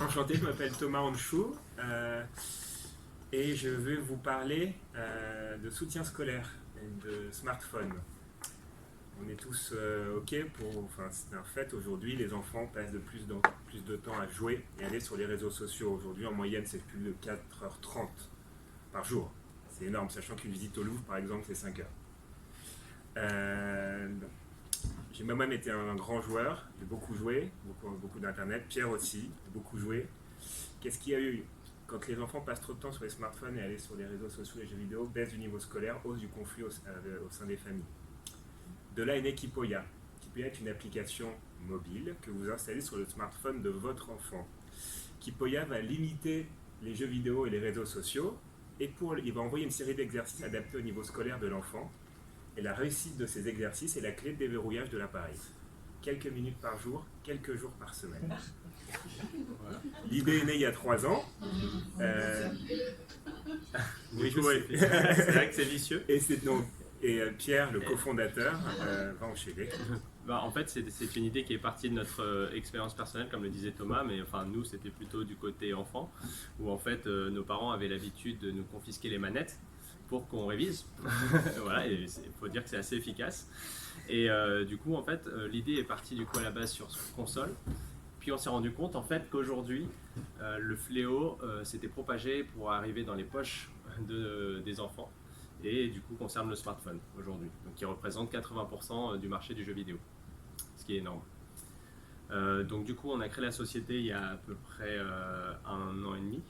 Enchanté, je m'appelle Thomas Anchou et je vais vous parler de soutien scolaire et de smartphone. On est tous OK pour... Enfin, c'est un fait, aujourd'hui, les enfants passent de plus de temps à jouer et aller sur les réseaux sociaux. Aujourd'hui, en moyenne, c'est plus de 4h30 par jour. C'est énorme, sachant qu'une visite au Louvre, par exemple, c'est 5 heures. J'ai moi-même été un grand joueur, j'ai beaucoup joué, beaucoup d'internet, Pierre aussi, beaucoup joué. Qu'est-ce qu'il y a eu quand les enfants passent trop de temps sur les smartphones et aller sur les réseaux sociaux et les jeux vidéo? Baisse du niveau scolaire, hausse du conflit au sein des familles. De là est né Kipoya. Kipoya est une application mobile que vous installez sur le smartphone de votre enfant. Kipoya va limiter les jeux vidéo et les réseaux sociaux et il va envoyer une série d'exercices adaptés au niveau scolaire de l'enfant. Et la réussite de ces exercices est la clé de déverrouillage de l'appareil. Quelques minutes par jour, quelques jours par semaine. Voilà. L'idée est née il y a 3 ans. Oui, c'est vrai que c'est vicieux. Et Pierre, le cofondateur, va enchaîner. En fait, c'est une idée qui est partie de notre expérience personnelle, comme le disait Thomas, mais enfin, nous, c'était plutôt du côté enfant, où en fait, nos parents avaient l'habitude de nous confisquer les manettes pour qu'on révise. Voilà, et il faut dire que c'est assez efficace. Et du coup, en fait, l'idée est partie du coup à la base sur console. Puis on s'est rendu compte en fait qu'aujourd'hui, le fléau s'était propagé pour arriver dans les poches des enfants et du coup concerne le smartphone aujourd'hui, donc qui représente 80% du marché du jeu vidéo, ce qui est énorme. Donc du coup, on a créé la société il y a à peu près 1 an et demi.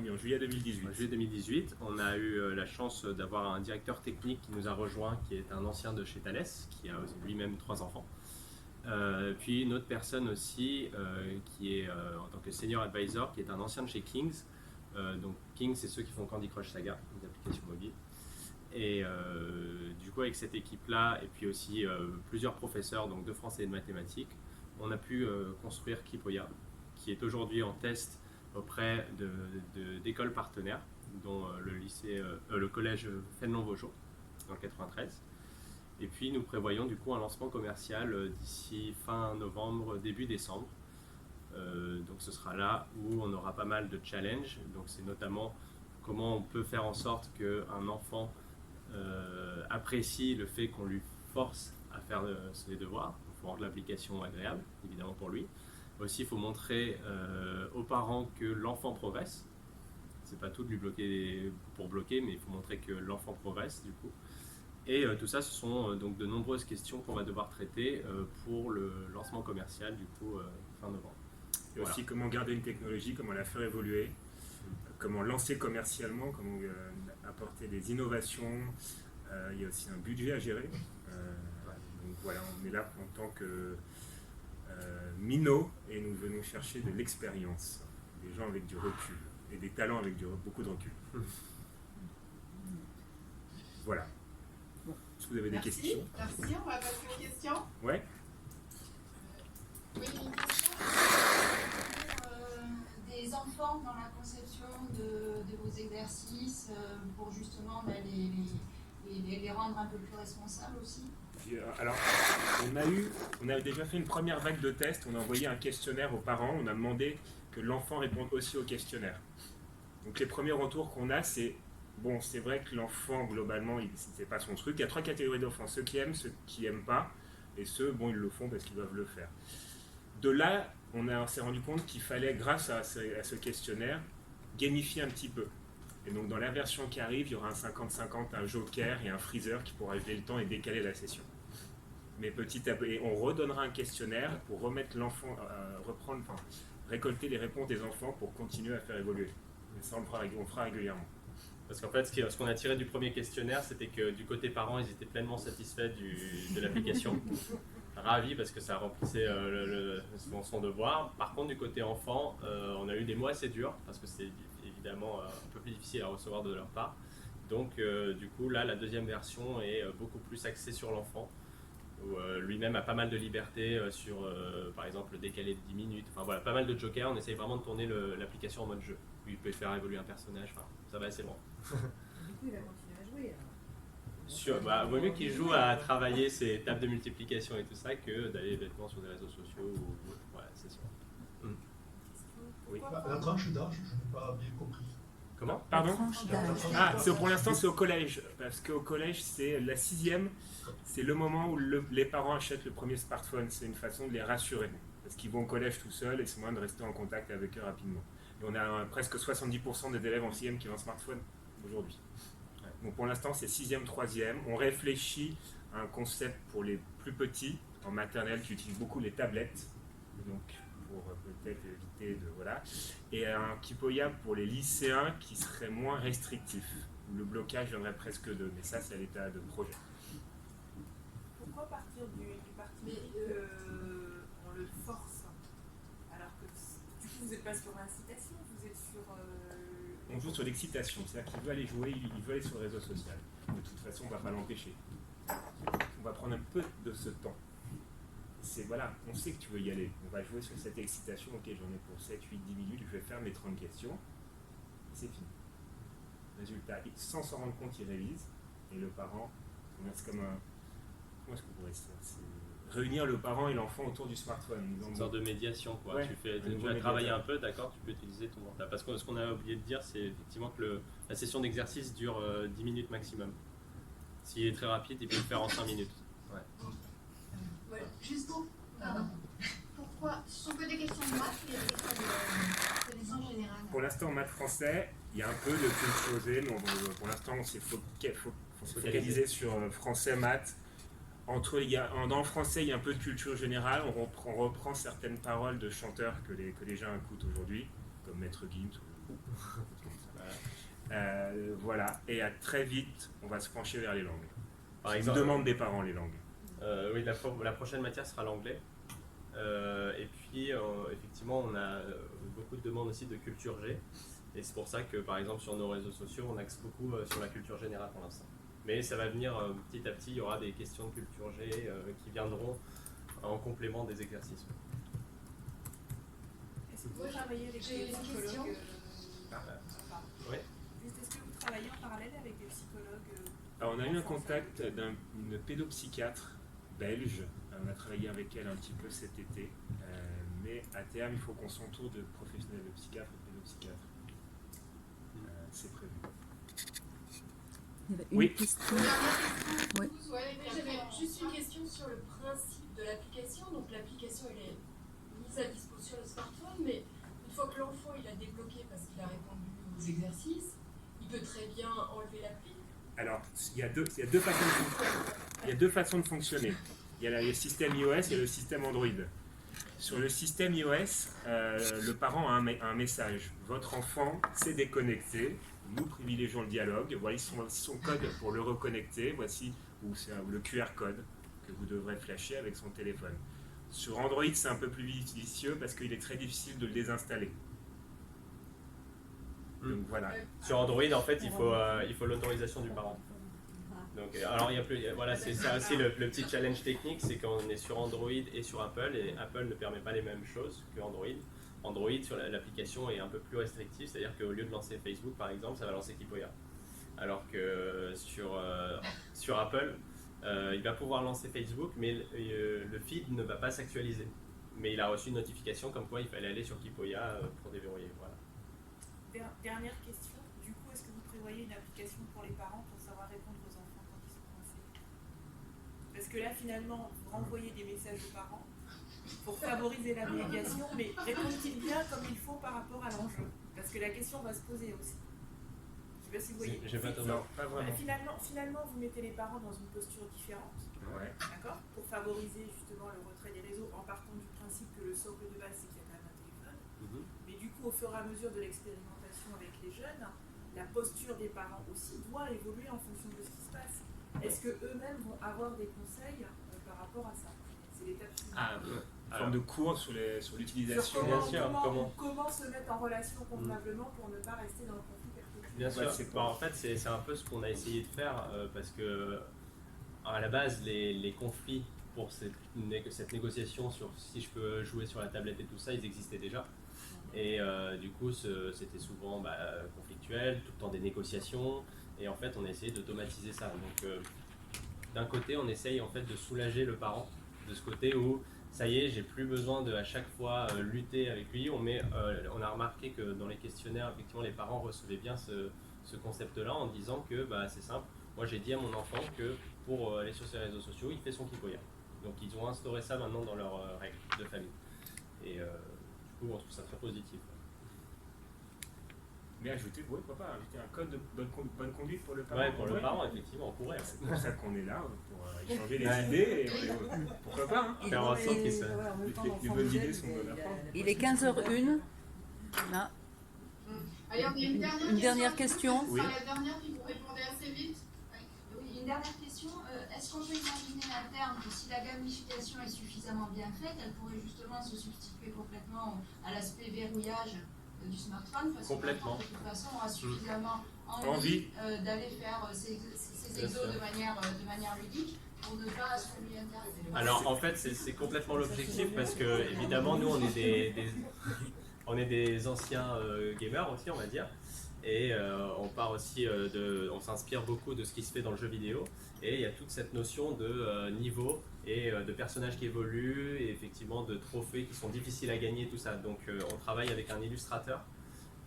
En juillet 2018. En juillet 2018, on a eu la chance d'avoir un directeur technique qui nous a rejoint, qui est un ancien de chez Thales, qui a lui-même 3 enfants. Puis une autre personne aussi, qui est en tant que senior advisor, qui est un ancien de chez Kings. Donc Kings, c'est ceux qui font Candy Crush Saga, des applications mobiles. Et du coup, avec cette équipe-là, et puis aussi plusieurs professeurs donc de français et de mathématiques, on a pu construire Kipoya, qui est aujourd'hui en test auprès d'écoles partenaires, dont le collège Fénelon-Vaugeot, dans le 93. Et puis nous prévoyons du coup un lancement commercial d'ici fin novembre, début décembre. Donc ce sera là où on aura pas mal de challenges. Donc c'est notamment comment on peut faire en sorte qu'un enfant apprécie le fait qu'on lui force à faire ses devoirs. Il faut rendre l'application agréable, évidemment pour lui. Aussi, il faut montrer aux parents que l'enfant progresse. C'est pas tout de lui bloquer pour bloquer, mais il faut montrer que l'enfant progresse du coup. Et tout ça, ce sont donc de nombreuses questions qu'on va devoir traiter pour le lancement commercial du coup fin novembre. Et voilà. Aussi comment garder une technologie, comment la faire évoluer, comment lancer commercialement, comment apporter des innovations. Il y a aussi un budget à gérer. Donc voilà, on est là en tant que minot et nous venons chercher de l'expérience, des gens avec du recul et des talents avec beaucoup de recul. Voilà. Est-ce que vous avez des questions? Merci, on va passer aux questions. Ouais. Oui, une question des enfants dans la conception de vos exercices pour justement les rendre un peu plus responsables aussi. Alors, on a déjà fait une première vague de tests, on a envoyé un questionnaire aux parents, on a demandé que l'enfant réponde aussi au questionnaire. Donc les premiers retours qu'on a, c'est bon, c'est vrai que l'enfant, globalement, c'est pas son truc. Il y a 3 catégories d'enfants, ceux qui aiment, ceux qui n'aiment pas, et ceux, bon, ils le font parce qu'ils doivent le faire. De là, on s'est rendu compte qu'il fallait, grâce à ce questionnaire, gamifier un petit peu. Et donc, dans la version qui arrive, il y aura un 50-50, un joker et un freezer qui pourra geler le temps et décaler la session. Mais petit à petit, on redonnera un questionnaire pour remettre l'enfant, récolter les réponses des enfants pour continuer à faire évoluer. Et ça, on le fera régulièrement. Parce qu'en fait, ce qu'on a tiré du premier questionnaire, c'était que du côté parents, ils étaient pleinement satisfaits de l'application. Ravis parce que ça remplissait son devoir. Par contre, du côté enfant, on a eu des mots assez durs parce que c'est évidemment un peu plus difficile à recevoir de leur part. Donc, du coup, là, la deuxième version est beaucoup plus axée sur l'enfant, où lui-même a pas mal de liberté sur, par exemple, décaler de 10 minutes. Enfin voilà, pas mal de jokers. On essaye vraiment de tourner l'application en mode jeu. Il peut faire évoluer un personnage. Enfin, ça va assez loin. Du coup, il va continuer à jouer. Vaut mieux qu'il joue à travailler ses tables de multiplication et tout ça que d'aller bêtement sur des réseaux sociaux ou voilà, c'est sûr. La tranche d'âge, je n'ai pas bien compris. Comment? Pardon? Tranche d'âge. Ah, pour l'instant, c'est au collège. Parce qu'au collège, c'est la 6e, c'est le moment où les parents achètent le premier smartphone. C'est une façon de les rassurer. Parce qu'ils vont au collège tout seuls et c'est moyen de rester en contact avec eux rapidement. Et on a presque 70% des élèves en 6e qui ont un smartphone aujourd'hui. Donc pour l'instant, c'est 6e, 3e. On réfléchit à un concept pour les plus petits, en maternelle, qui utilisent beaucoup les tablettes. Donc pour peut-être éviter de... Voilà. Et un Kipoya pour les lycéens qui serait moins restrictif. Où le blocage viendrait presque d'eux. Mais ça, c'est à l'état de projet. Pourquoi partir du parti on le force alors que du coup vous n'êtes pas sur l'incitation, vous êtes sur... On joue sur l'excitation. C'est-à-dire qu'il veut aller jouer, il veut aller sur le réseau social. De toute façon, on ne va pas l'empêcher. On va prendre un peu de ce temps. Voilà, on sait que tu veux y aller. On va jouer sur cette excitation. Ok, j'en ai pour 7, 8, 10 minutes, je vais faire mes 30 questions. C'est fini. Résultat, sans s'en rendre compte, il révise. Et le parent, c'est comme un... Comment est-ce qu'on pourrait dire ça? C'est réunir le parent et l'enfant autour du smartphone. Une sorte de médiation, quoi. Ouais, Tu vas travailler un peu, d'accord, tu peux utiliser ton portable. Parce que ce qu'on a oublié de dire, c'est effectivement que la session d'exercice dure 10 minutes maximum. S'il est très rapide, il peut le faire en 5 minutes. Ouais. Voilà. Juste pour... Pardon. Pourquoi? Ce sont que des questions de maths ou il y a des questions de connaissances générales? Pour l'instant, en maths français, il y a un peu de culture G, mais pour l'instant, on s'est focalisé sur français, maths. Dans le français, il y a un peu de culture générale. On reprend certaines paroles de chanteurs que les gens écoutent aujourd'hui, comme Maître Gims. Voilà. Et très vite, on va se pencher vers les langues. Par C'est exemple, une demande des parents, les langues. oui, la prochaine matière sera l'anglais. Et puis, effectivement, on a beaucoup de demandes aussi de culture G. Et c'est pour ça que, par exemple, sur nos réseaux sociaux, on axe beaucoup sur la culture générale pour l'instant. Mais ça va venir petit à petit, il y aura des questions de culture G qui viendront en complément des exercices. Est-ce que vous travaillez avec J'ai des une question. psychologues Oui. Est-ce que vous travaillez en parallèle avec des psychologues Alors, on a eu un contact d'une pédopsychiatre belge. On a travaillé avec elle un petit peu cet été. Mais à terme, il faut qu'on s'entoure de professionnels de psychiatres et de pédopsychiatres. C'est prévu. Il y avait une Oui. question. Ouais. J'avais juste une question sur le principe de l'application. Donc l'application elle est mise à disposition sur le smartphone, mais une fois que l'enfant il a débloqué parce qu'il a répondu aux exercices, il peut très bien enlever l'appli. Alors, il y a deux façons de fonctionner. Il y a le système iOS et le système Android. Sur le système iOS, le parent a un message. Votre enfant s'est déconnecté. Nous privilégions le dialogue. Voici son code pour le reconnecter. Voici le QR code que vous devrez flasher avec son téléphone. Sur Android, c'est un peu plus vicieux parce qu'il est très difficile de le désinstaller. Donc voilà. Sur Android, en fait, il faut l'autorisation du parent. Donc, alors, voilà, c'est ça aussi le petit challenge technique, c'est qu'on est sur Android et sur Apple, et Apple ne permet pas les mêmes choses que Android. Android, sur l'application, est un peu plus restrictif, c'est-à-dire qu'au lieu de lancer Facebook, par exemple, ça va lancer Kipoya. Alors que sur Apple, il va pouvoir lancer Facebook, mais le feed ne va pas s'actualiser. Mais il a reçu une notification comme quoi il fallait aller sur Kipoya pour déverrouiller. Voilà. Dernière question, du coup, est-ce que vous prévoyez une application pour les parents pour savoir répondre aux enfants quand ils sont coincés? Parce que là, finalement, vous renvoyez des messages aux parents pour favoriser la médiation, mais répondent-ils bien comme il faut par rapport à l'enjeu? Parce que la question va se poser aussi. Je ne sais pas si vous voyez. J'ai pas entendu. Non, pas vraiment. Finalement, vous mettez les parents dans une posture différente, Ouais. d'accord? Pour favoriser justement le retrait des réseaux en partant du principe que le socle de base, c'est qu'il y a quand même un téléphone. Mais du coup, au fur et à mesure de l'expérimentation avec les jeunes, la posture des parents aussi doit évoluer en fonction de ce qui se passe. Est-ce qu'eux-mêmes vont avoir des conseils par rapport à ça? C'est l'étape suivante. Une forme de cours sur l'utilisation. Comment se mettre en relation convenablement pour ne pas rester dans le conflit perpétuel? Bien sûr. Ouais, En fait, c'est un peu ce qu'on a essayé de faire parce que, à la base, les conflits pour cette négociation sur si je peux jouer sur la tablette et tout ça, ils existaient déjà. Et du coup, c'était souvent conflictuel, tout le temps des négociations. Et en fait, on a essayé d'automatiser ça. Donc, d'un côté, on essaye en fait de soulager le parent de ce côté où ça y est, j'ai plus besoin de à chaque fois lutter avec lui. On a remarqué que dans les questionnaires, effectivement, les parents recevaient bien ce concept-là en disant que c'est simple. Moi, j'ai dit à mon enfant que pour aller sur ses réseaux sociaux, il fait son Kipoya. Donc, ils ont instauré ça maintenant dans leurs règles de famille. Et du coup, on trouve ça très positif. Mais ajouter, pourquoi pas, ajouter un code de bonne conduite pour le parent. Ouais, pour le parent, effectivement, on pourrait. C'est pour ça qu'on est là, pour échanger les idées. Et pourquoi pas, hein. Faire en sorte que ça... Les bonnes idées sont bonnes à prendre. Il est 15h01. Là. Alors, il y a Une dernière question. Ce sera la dernière, puis vous répondez assez vite. Oui, une dernière question. Est-ce qu'on peut imaginer à terme que si la gamification est suffisamment bien faite, elle pourrait justement se substituer complètement à l'aspect verrouillage du smartphone, parce que Complètement. de toute façon on a suffisamment envie d'aller faire ces exos de manière ludique pour ne pas se lui intéresser. Alors en fait c'est complètement l'objectif parce que évidemment nous on est des anciens gamers aussi on va dire et on part aussi on s'inspire beaucoup de ce qui se fait dans le jeu vidéo et il y a toute cette notion de niveau et de personnages qui évoluent et effectivement de trophées qui sont difficiles à gagner, tout ça. Donc on travaille avec un illustrateur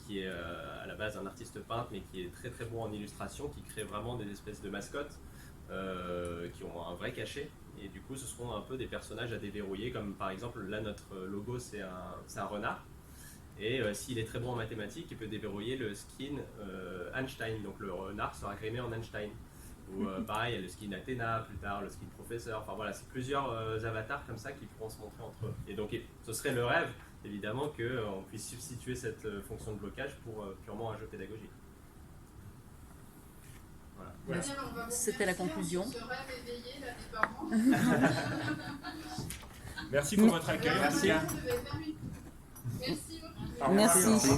qui est à la base un artiste peintre mais qui est très très bon en illustration, qui crée vraiment des espèces de mascottes qui ont un vrai cachet et du coup ce seront un peu des personnages à déverrouiller comme par exemple là notre logo c'est un renard et s'il est très bon en mathématiques il peut déverrouiller le skin Einstein, donc le renard sera grémé en Einstein. Ou pareil, il y a le skin Athéna, plus tard le skin professeur, enfin voilà, c'est plusieurs avatars comme ça qui pourront se montrer entre eux. Et donc ce serait le rêve, évidemment, qu'on puisse substituer cette fonction de blocage pour purement un jeu pédagogique. Voilà. C'était la conclusion. Ce rêve éveillé là, des parents. Merci pour votre accueil. Merci. Merci beaucoup. Au revoir. Merci.